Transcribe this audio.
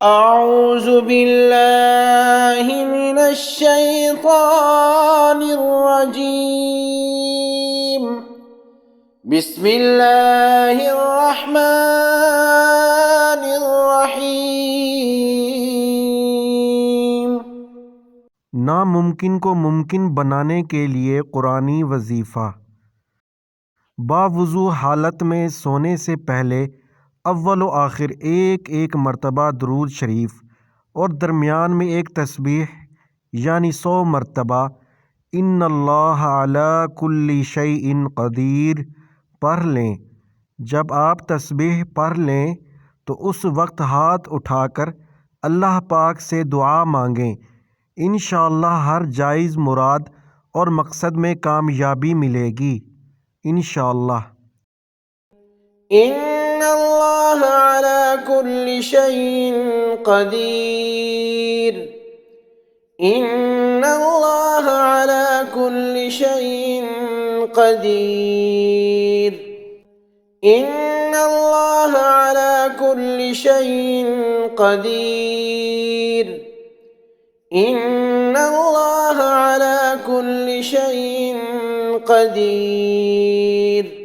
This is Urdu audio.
أعوذ بالله من الشيطان الرجيم بسم الله الرحمن الرحيم۔ ناممکن کو ممکن بنانے کے لیے قرآنی وظیفہ۔ باوضو حالت میں سونے سے پہلے اول و آخر ایک ایک مرتبہ درود شریف اور درمیان میں ایک تسبیح یعنی 100 مرتبہ ان اللہ علی کل شیء قدیر پڑھ لیں۔ جب آپ تسبیح پڑھ لیں تو اس وقت ہاتھ اٹھا کر اللہ پاک سے دعا مانگیں، انشاءاللہ ہر جائز مراد اور مقصد میں کامیابی ملے گی انشاءاللہ۔ إن الله على كل شيء قدير إن الله على كل شيء قدير إن الله على كل شيء قدير إن الله على كل شيء قدير۔